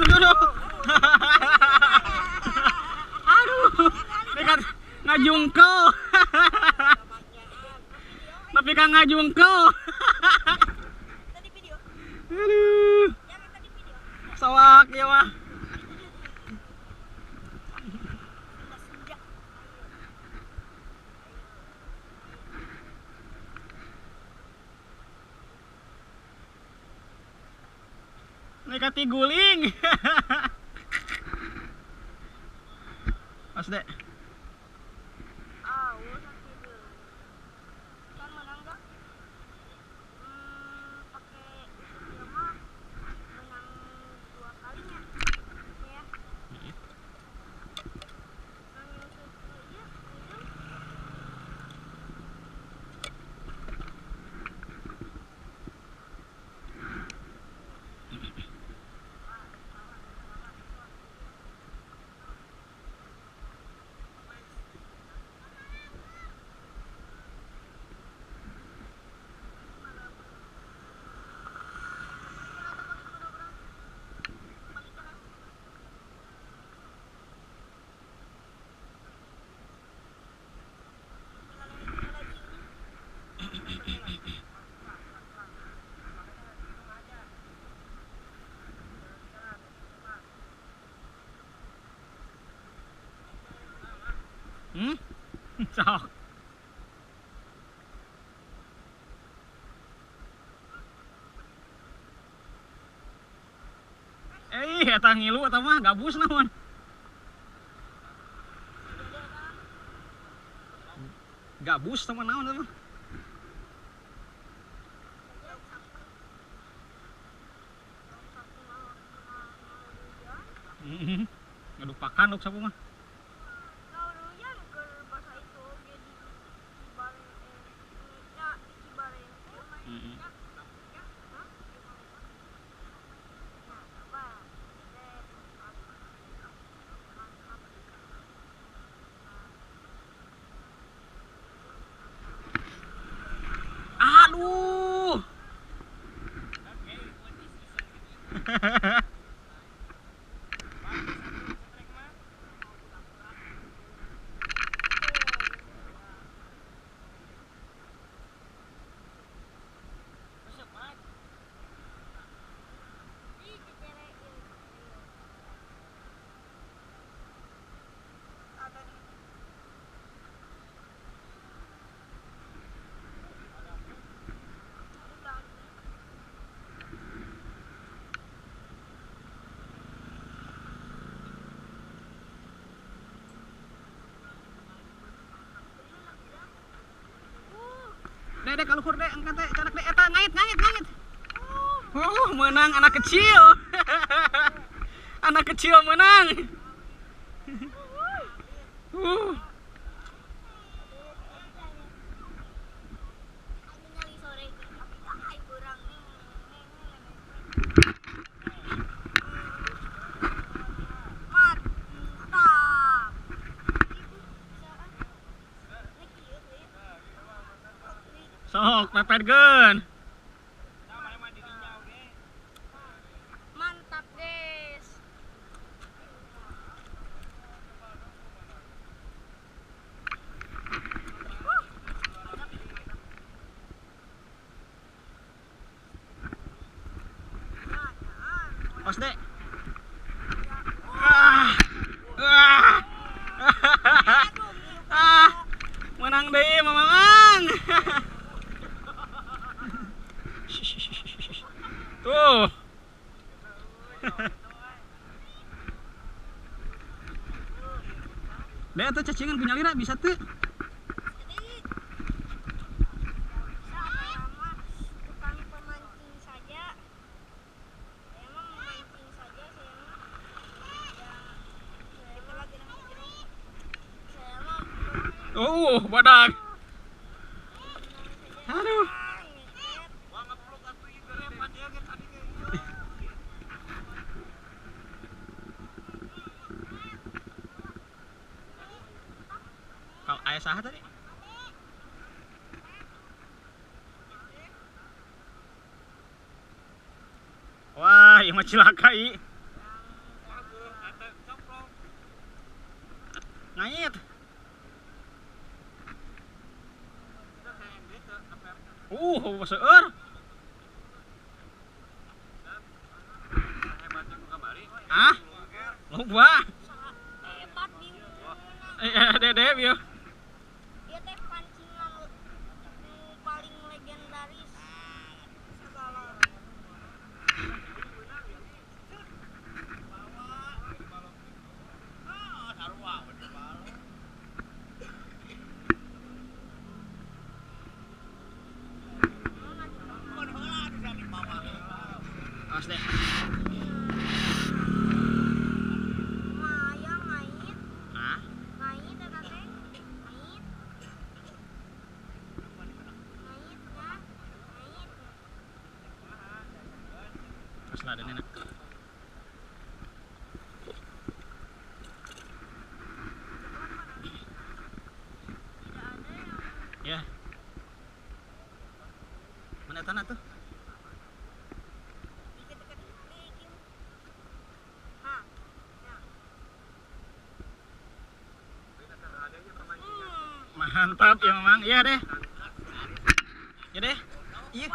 aduh. Aduh, dekat ngajungkel. Tapi kan ngajungkel. Aduh. Sawak ya mah. Nekati guling. Pas dek. Sok. Eta ngilu eta mah gabus naon. Gabus sama naon eta mah. Ngaduk pakan dok sapu mah. Aduh. Dek kalau kur dek angkat dek canak dek eta ngait. Menang anak kecil. Anak kecil menang. Sok pepetkeun. Mantap, guys. Os dek. Menang deui Mamang. Tuh. Dek atuh cacingan punya lira bisa tuh. Badak. Aduh. Kalau ayah saha tadi? Wah, yang mah cilaka i. Ngait. Seueur. Ah, loba. Hebat bingung. Dede bieu. Dia teh pancingan paling legendaris segala. Awas deh. Maya ngait, Hah? ngait eta teh. Ngait. Ngait ya. Ngait. Terus lah enak. Tidak ada yang Ya. Mana tanah tuh? dikit-dikit bikin. Nah, ya. Mantap ya memang. Iya deh. Ya deh. Iya.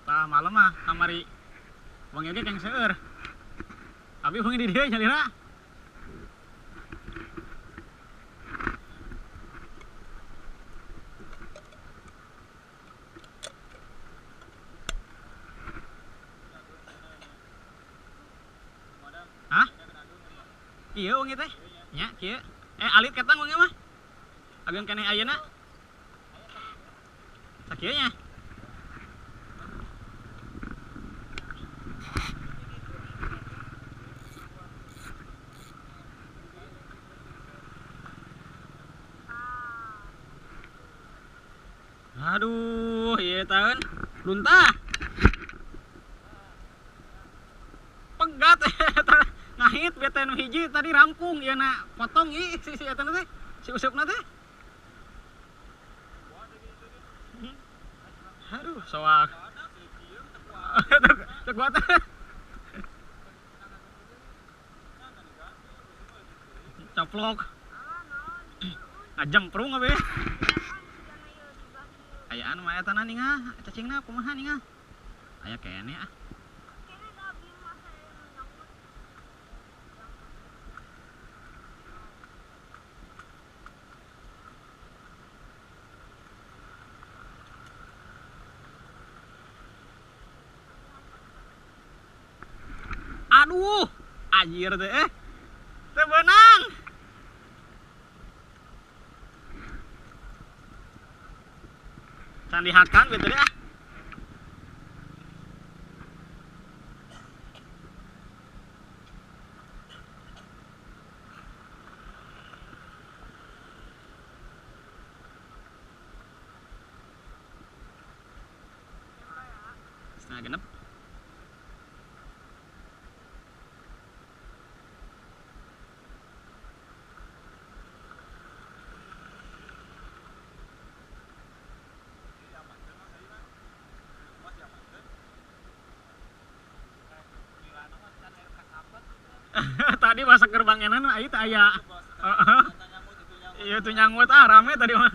Tah malam mah kamari Bang Yogi keng seueur. Abi beungi di dieu nyalira. Hah? Kieu wengi teh. Nya kieu. Alit ketang wengi mah. Ageun keneh ayeuna. Sakieu nya. Aduh, iya tahan. Luntah. Pegat eta ngahit bete nu hiji tadi rampung ieu na potong ieu si eta teh. Si usupna teh. Aduh, soak. Teu kuat. Coplok. Ngajemprung abi. Ayaan mah eta ninga, cacingna kumaha ninga? Aya kene ah. Aduh, anjir teh teu beunang. Can dihakan gitu ya. Setengah genep. Tadi masak gerbangenan aya teh aya. Heeh. Iya tuh nyangut rame tadi mah.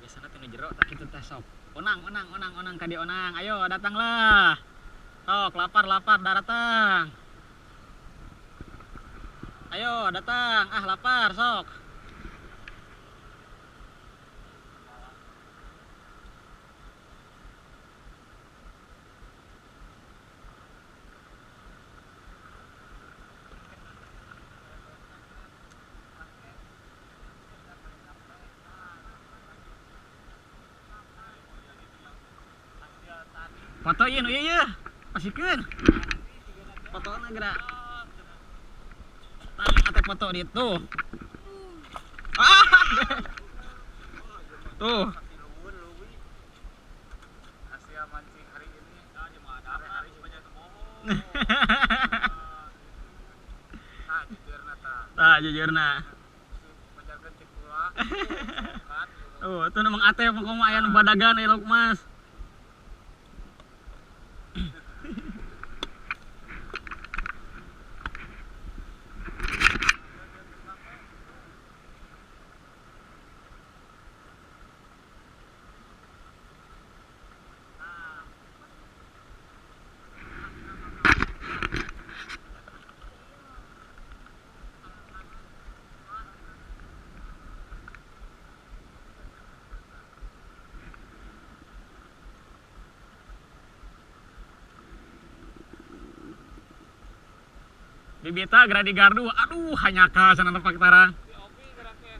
Biasanya teh jero tak kitu teh sok. Onang ka di onang. Ayo datanglah. Sok, lapar, lapar, datang. Ayo, datang. Ah, lapar, sok. Fotoin, iya. Pasikeun. Fotona gerak. Tang ate foto di itu. Ah. Tuh. Asia mancing hari ini. Hari sebanyak bohong. Nah, jujurna tah. Tah jujurna. Pajarkeun cek ulah. Kan. Tuh, itu memang ate pokoknya aya nu badagan elok mas. Bibita geradi gardu, aduh hanya ka sana tempat tarang. Di opi geraknya.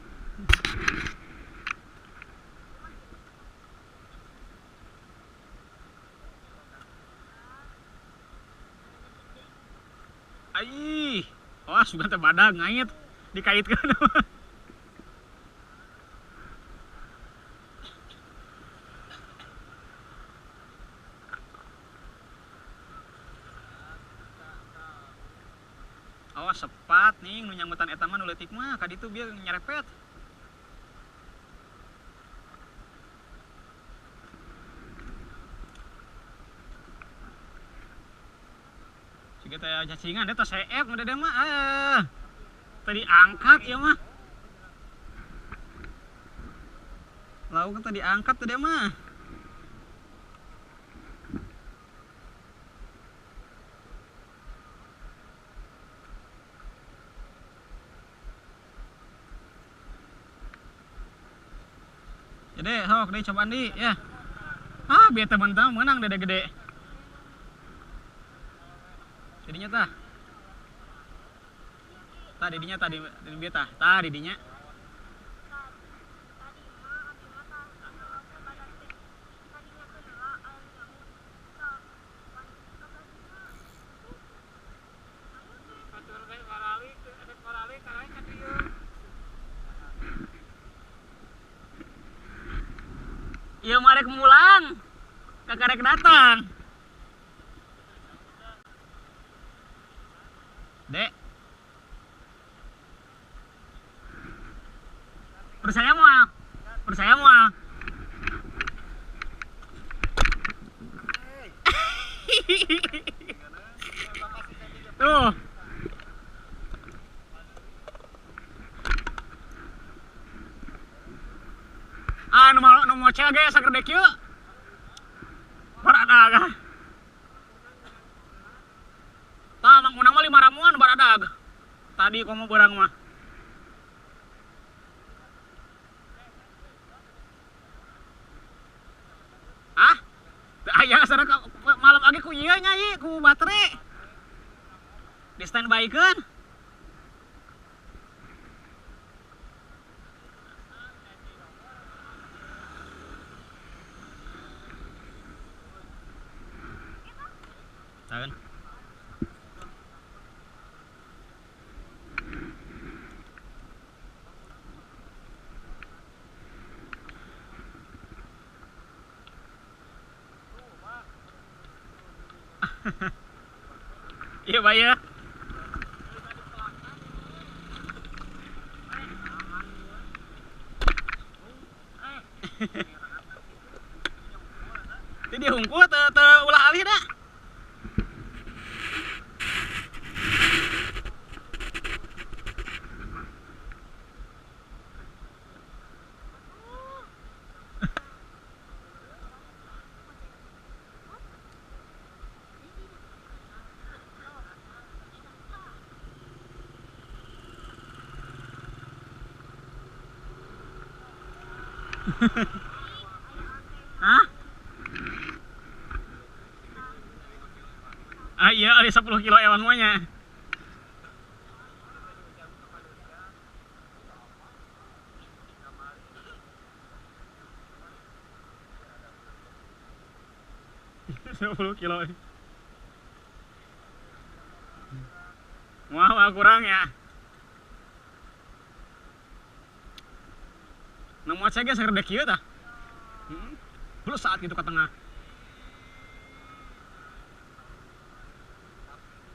Ai, wah sudah teh badag ngait dikaitkan. Awas sepat nih nu nyambutan eta mah nu leutik mah ka ditu bieu nyerepet. Siga teh cacingan eta seep nu dede mah. Tadi angkat ieu mah. Lauk kan tadi angkat tadi mah. Jadi, sok deh cobaan di ya. Ah, biar teman-teman menang dede gede. Didinya tah. Tah didinya tadi bieu tah. Tah didinya. Batur teh warali, efek warali karena kan dieu. Ieu mah rek mulang. Kakarek datang. Dek. Percaya moal. Percaya moal. Tuh. Ah, nu mocel ge sagedek ieu. Baradag. Tah mang unang mah 5 ramuan baradag. Tadi komo beurang mah. Ah? Teu aya sana malam age ku ieu nyai ku baterai. Di standby-keun. Tahan. Iya, Pak ya. Ini dihungkul teu ulah alih dah. Hah? Ah iya, ada 10 kilo ewan semuanya. Sepuluh kilo. Wah, kurang ya. Namun saya geus rada kieu tah. Belum saat itu ke tengah.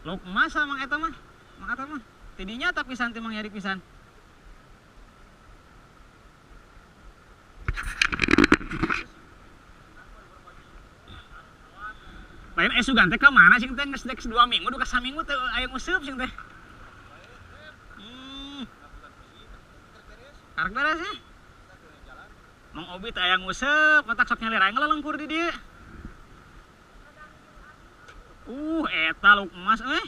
Lauk emas mang eta mah. Mang eta mah. Tidinya tak pisan teh mang nyari pisan. Lain sugan teh ka mana sing teh geus 2 minggu duka 3 minggu teh aya nguseup sing teh. Karek beres ya. Mang Obi teh aya nguseup, matak sok nyalira ngelelengkur di dieu. Eta lauk emas euy.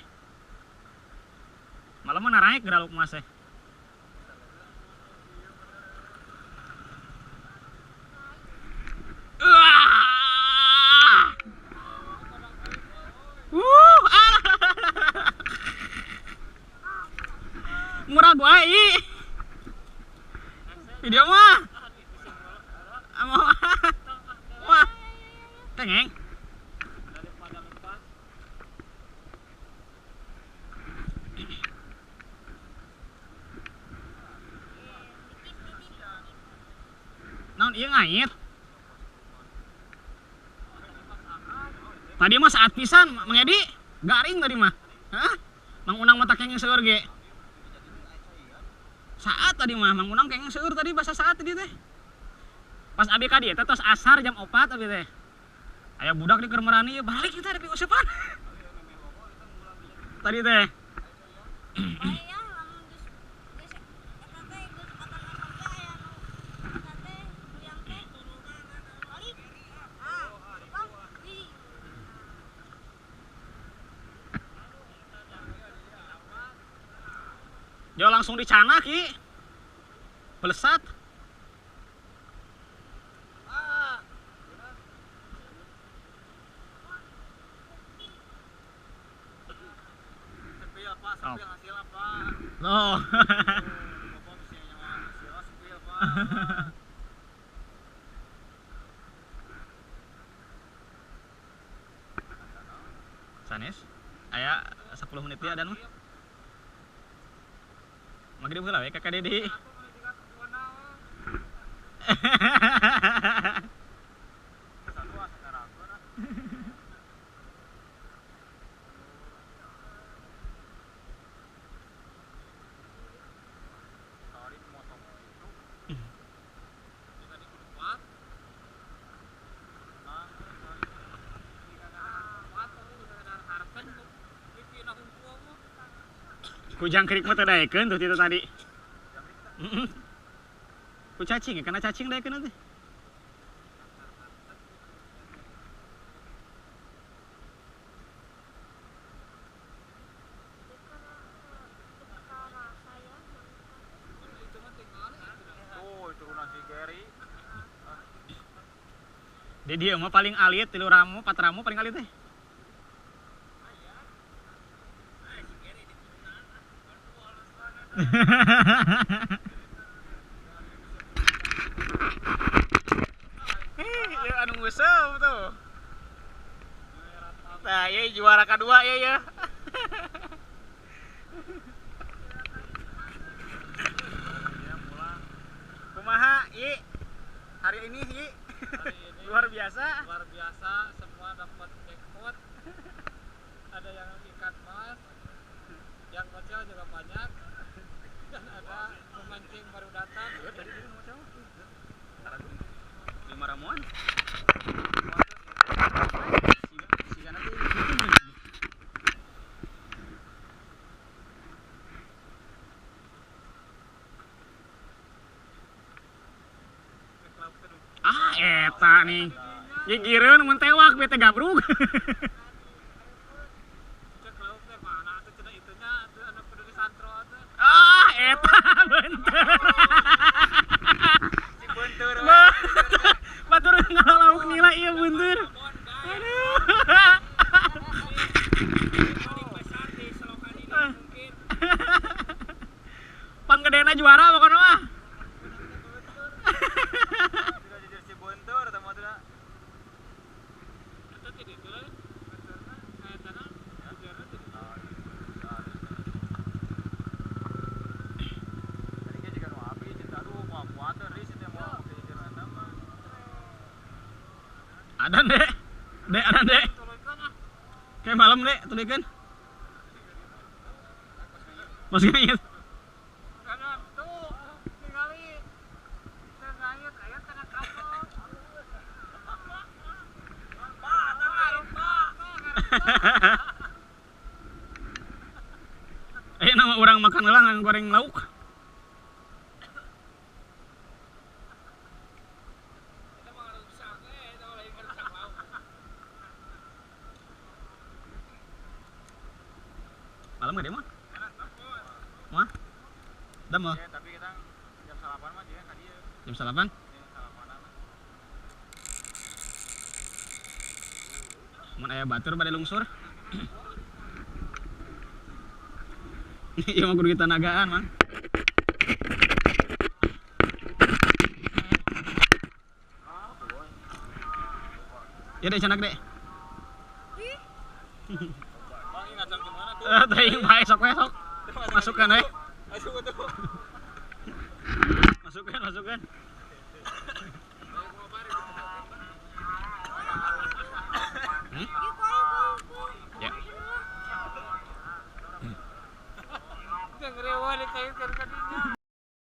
Malah mah naraek geura lauk emas teh. Murah gua video mah wah tengeng naon ieu ngait tadi mah saat pisan Mang Edi garing tadi mah hah Mang Unang mata kenging seueur ge saat tadi mah Mang Unang kenging seueur tadi bahasa saat tadi teh pas abi ka dieu teh tos asar jam 4 abi teh aya budak di keur merani balik kita di useupan tadi teh Aya lamun geus eta teh geus 4 SMP aya nu eta teh yang teh balik. Bang, wih. Jo langsung dicana ki belesat hasil apa? oh Bapak bisa nyawa hasil sepil apa? sanes aya 10 menit ya dan mah magdi heula we Kakak Dedi ku jangkrik mah teh daekeun tuh itu tadi. Ku cacing ya, karena cacing daekeun teh. Itu nasi Gary. Dia dia mah paling alit, 3 ramu, 4 ramu paling alit teh. Ya anu nguseup tuh. Nah, ya juara kedua ya. Kumaha, I? Hari ini, I? Luar biasa. Luar biasa, semua dapat jackpot. Ada yang ikan mas, yang kecil juga banyak. Dan ada pemancing baru datang. Tadi dia mau coba. 5 ramuan. Siga nanti. Eta nih. Ya gireun mun tewak bete gabrug. Cek lauk teh mana atuh cenah itunya atuh anu kudu disantro atuh. Eta bentar. Si bentur we. Ada dek. Dek ada dek. Tuluykeun ah. Kayak malam dek tulikeun. Pas ngait. Karena tuh ningali ngait aya tengah kapal. Pak, tangan Pak. Nama orang makan elang goreng lauk. Kita mah rusak itu lain rusak lauk. Malam gak deh mah? Mah? Udah mah? Ya, tapi kita jam 8 mah dia ka dieu. Jam 8? Jam 8-an. Mun aya batur pada lungsur. Iya mah kudu kita nagaan, Mang. Ya deh canak deh. Bang ingat sang gimana tuh? Teuing bae sok we sok. Masukkan we. Masuk tuh. Masukkan. Ya. Jangan rewa dikaitkan